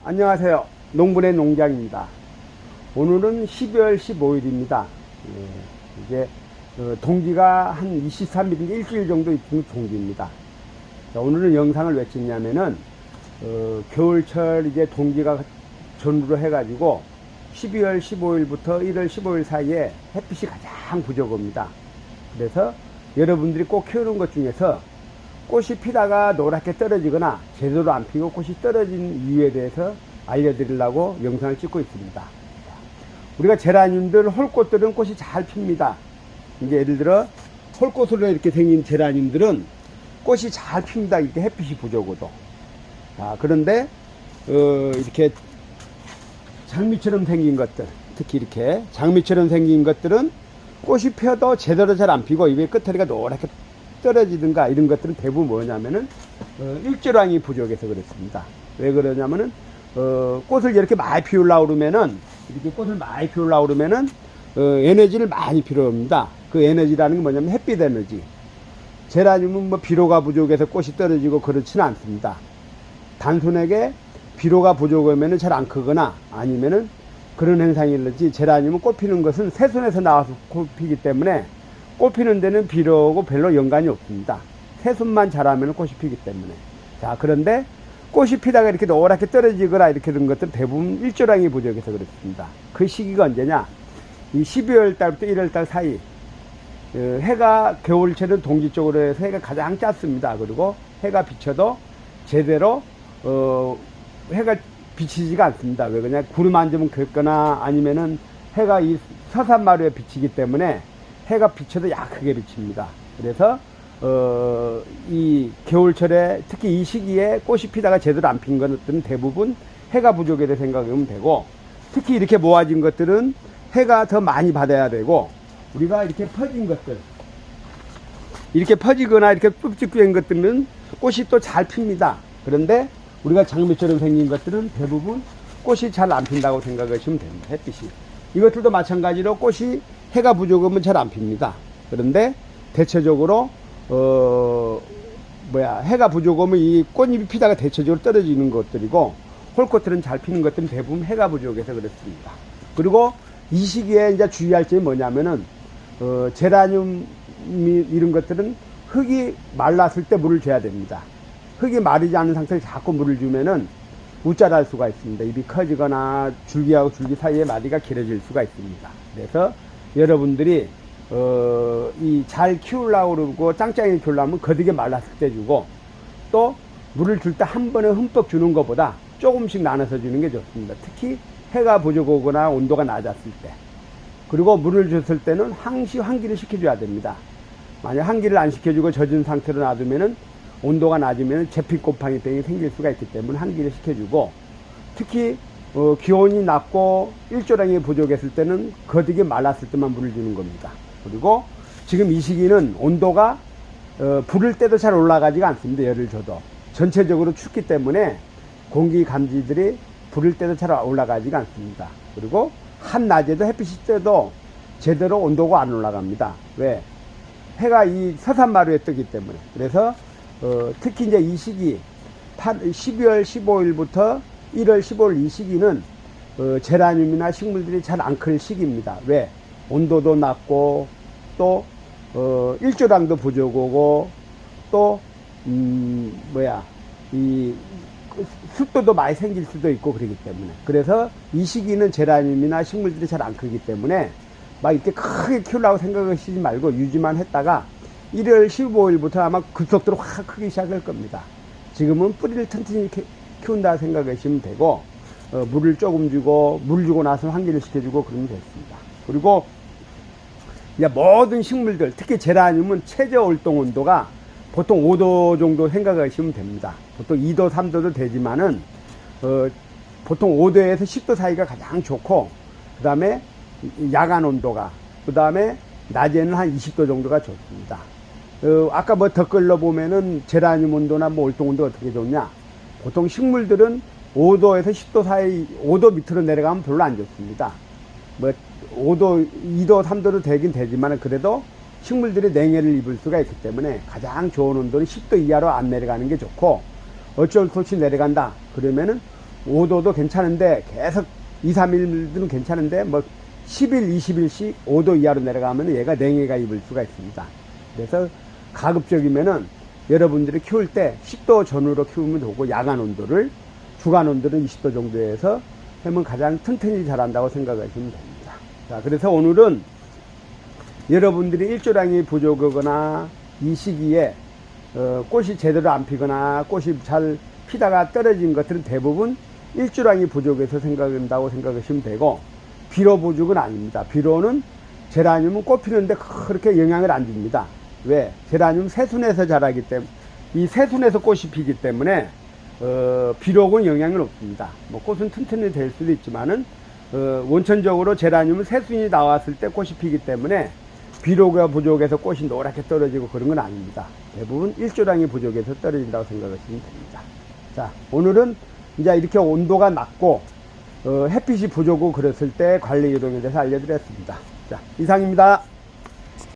안녕하세요. 농분의 농장입니다. 오늘은 12월 15일입니다. 이제 동지가 한 23일인데 일주일 정도 있는 동지입니다. 자, 오늘은 영상을 왜 찍냐면은 겨울철 이제 동지가 전후로 해가지고 12월 15일부터 1월 15일 사이에 햇빛이 가장 부족합니다. 그래서 여러분들이 꼭 키우는 것 중에서 꽃이 피다가 노랗게 떨어지거나 제대로 안 피고 꽃이 떨어진 이유에 대해서 알려드리려고 영상을 찍고 있습니다. 우리가 제라늄들, 홀꽃들은 꽃이 잘 핍니다. 이제 예를 들어 홀꽃으로 이렇게 생긴 제라늄들은 꽃이 잘 핍니다. 이렇게 햇빛이 부족해도. 그런데 이렇게 장미처럼 생긴 것들, 특히 이렇게 장미처럼 생긴 것들은 꽃이 펴도 제대로 잘 안 피고 입에 끝머리가 노랗게 떨어지든가 이런 것들은 대부분 뭐냐면은 일조량이 부족해서 그렇습니다. 왜 그러냐면은 꽃을 이렇게 많이 피우려고 그러면은 이렇게 꽃을 많이 피우려고 그러면은 에너지를 많이 필요합니다. 그 에너지라는 게 뭐냐면 햇빛 에너지. 제라늄은 뭐 비료가 부족해서 꽃이 떨어지고 그렇지는 않습니다. 단순하게 비료가 부족하면은 잘 안 크거나 아니면은 그런 현상이 일어나지. 제라늄은 꽃 피는 것은 새순에서 나와서 꽃 피기 때문에 꽃 피는 데는 비료하고 별로 연관이 없습니다. 새순만 자라면 꽃이 피기 때문에. 자, 그런데 꽃이 피다가 이렇게 노랗게 떨어지거나 이렇게 된 것들은 대부분 일조량이 부족해서 그렇습니다. 그 시기가 언제냐? 이 12월 달부터 1월 달 사이. 해가 겨울철은 동지 쪽으로 해서 해가 가장 짧습니다. 그리고 해가 비쳐도 제대로 해가 비치지가 않습니다. 왜 그러냐? 구름 안 좀 긁거나 아니면은 해가 이 서산마루에 비치기 때문에 해가 비쳐도 약하게 비칩니다. 그래서 이 겨울철에 특히 이 시기에 꽃이 피다가 제대로 안 핀 것들은 대부분 해가 부족에 대해 생각하면 되고, 특히 이렇게 모아진 것들은 해가 더 많이 받아야 되고, 우리가 이렇게 퍼진 것들, 이렇게 퍼지거나 이렇게 뿔찍 된 것들은 꽃이 또 잘 핍니다. 그런데 우리가 장미처럼 생긴 것들은 대부분 꽃이 잘 안 핀다고 생각하시면 됩니다. 햇빛이. 이것들도 마찬가지로 꽃이 해가 부족하면 잘 안 핍니다. 그런데 대체적으로 해가 부족하면 이 꽃잎이 피다가 대체적으로 떨어지는 것들이고, 홀꽃들은 잘 피는 것들은 대부분 해가 부족해서 그렇습니다. 그리고 이 시기에 이제 주의할 점이 뭐냐면은 제라늄 이런 것들은 흙이 말랐을 때 물을 줘야 됩니다. 흙이 마르지 않은 상태에서 자꾸 물을 주면은 우짜할 수가 있습니다. 잎이 커지거나 줄기하고 줄기 사이에 마디가 길어질 수가 있습니다. 그래서 여러분들이 이 잘 키우려고 그러고 짱짱이 키우려면 거되게 말랐을 때 주고, 또 물을 줄 때 한 번에 흠뻑 주는 것보다 조금씩 나눠서 주는 게 좋습니다. 특히 해가 부족하거나 온도가 낮았을 때. 그리고 물을 줬을 때는 항시 환기를 시켜줘야 됩니다. 만약 환기를 안 시켜주고 젖은 상태로 놔두면은 온도가 낮으면 제피곰팡이병이 생길 수가 있기 때문에 환기를 시켜주고, 특히 기온이 낮고 일조량이 부족했을 때는 거되게 말랐을 때만 물을 주는 겁니다. 그리고 지금 이 시기는 온도가 부를 때도 잘 올라가지가 않습니다. 열을 줘도 전체적으로 춥기 때문에 공기 감지들이 부를 때도 잘 올라가지가 않습니다. 그리고 한낮에도 햇빛이 떠도 제대로 온도가 안 올라갑니다. 왜? 해가 이 서산마루에 뜨기 때문에. 그래서 특히 이제 이 시기 12월 15일부터 1월 15일 이 시기는 제라늄이나 식물들이 잘 안 클 시기입니다. 왜? 온도도 낮고 또 일조량도 부족하고 또 이 습도도 많이 생길 수도 있고 그러기 때문에. 그래서 이 시기는 제라늄이나 식물들이 잘 안 크기 때문에 막 이렇게 크게 키우려고 생각하시지 말고 유지만 했다가 1월 15일부터 아마 급속도로 확 크기 시작할 겁니다. 지금은 뿌리를 튼튼히 키운다 생각하시면 되고, 물을 조금 주고, 물 주고 나서 환기를 시켜주고 그러면 됐습니다. 그리고 이제 모든 식물들, 특히 제라늄은 최저 활동 온도가 보통 5도 정도 생각하시면 됩니다. 보통 2도, 3도도 되지만은, 보통 5도에서 10도 사이가 가장 좋고, 그 다음에 야간 온도가, 그 다음에 낮에는 한 20도 정도가 좋습니다. 아까 뭐 댓글로 보면은 제라늄 온도나 뭐 활동 온도 어떻게 좋냐? 보통 식물들은 5도에서 10도 사이, 5도 밑으로 내려가면 별로 안 좋습니다. 뭐 5도, 2도, 3도도 되긴 되지만 그래도 식물들이 냉해를 입을 수가 있기 때문에 가장 좋은 온도는 10도 이하로 안 내려가는 게 좋고, 어쩔 수 없이 내려간다 그러면은 5도도 괜찮은데 계속 2, 3일은 괜찮은데 뭐 10일, 20일씩 5도 이하로 내려가면 얘가 냉해가 입을 수가 있습니다. 그래서 가급적이면은 여러분들이 키울 때 10도 전후로 키우면 되고, 야간 온도를, 주간 온도는 20도 정도에서 하면 가장 튼튼히 자란다고 생각하시면 됩니다. 자, 그래서 오늘은 여러분들이 일조량이 부족하거나 이 시기에 꽃이 제대로 안 피거나 꽃이 잘 피다가 떨어진 것들은 대부분 일조량이 부족해서 생각한다고 생각하시면 되고, 비료 부족은 아닙니다. 비료는 제라늄은 꽃 피는데 그렇게 영향을 안 줍니다. 왜? 제라늄 새순에서 자라기 때문에, 이 새순에서 꽃이 피기 때문에 비료는 영향은 없습니다. 뭐 꽃은 튼튼히 될 수도 있지만은 원천적으로 제라늄은 새순이 나왔을 때 꽃이 피기 때문에 비료가 부족해서 꽃이 노랗게 떨어지고 그런 건 아닙니다. 대부분 일조량이 부족해서 떨어진다고 생각하시면 됩니다. 자, 오늘은 이제 이렇게 온도가 낮고 햇빛이 부족하고 그랬을 때 관리 요령에 대해서 알려드렸습니다. 자, 이상입니다.